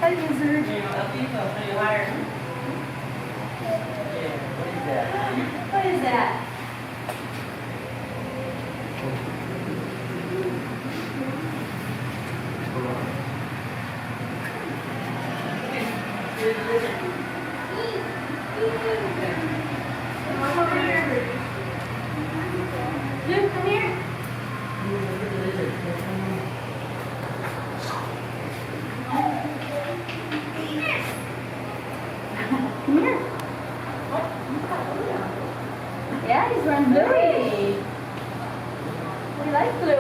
Hi, lizard. What is that? Luke, come here. Come here. Yeah, he's wearing blue. We like blue.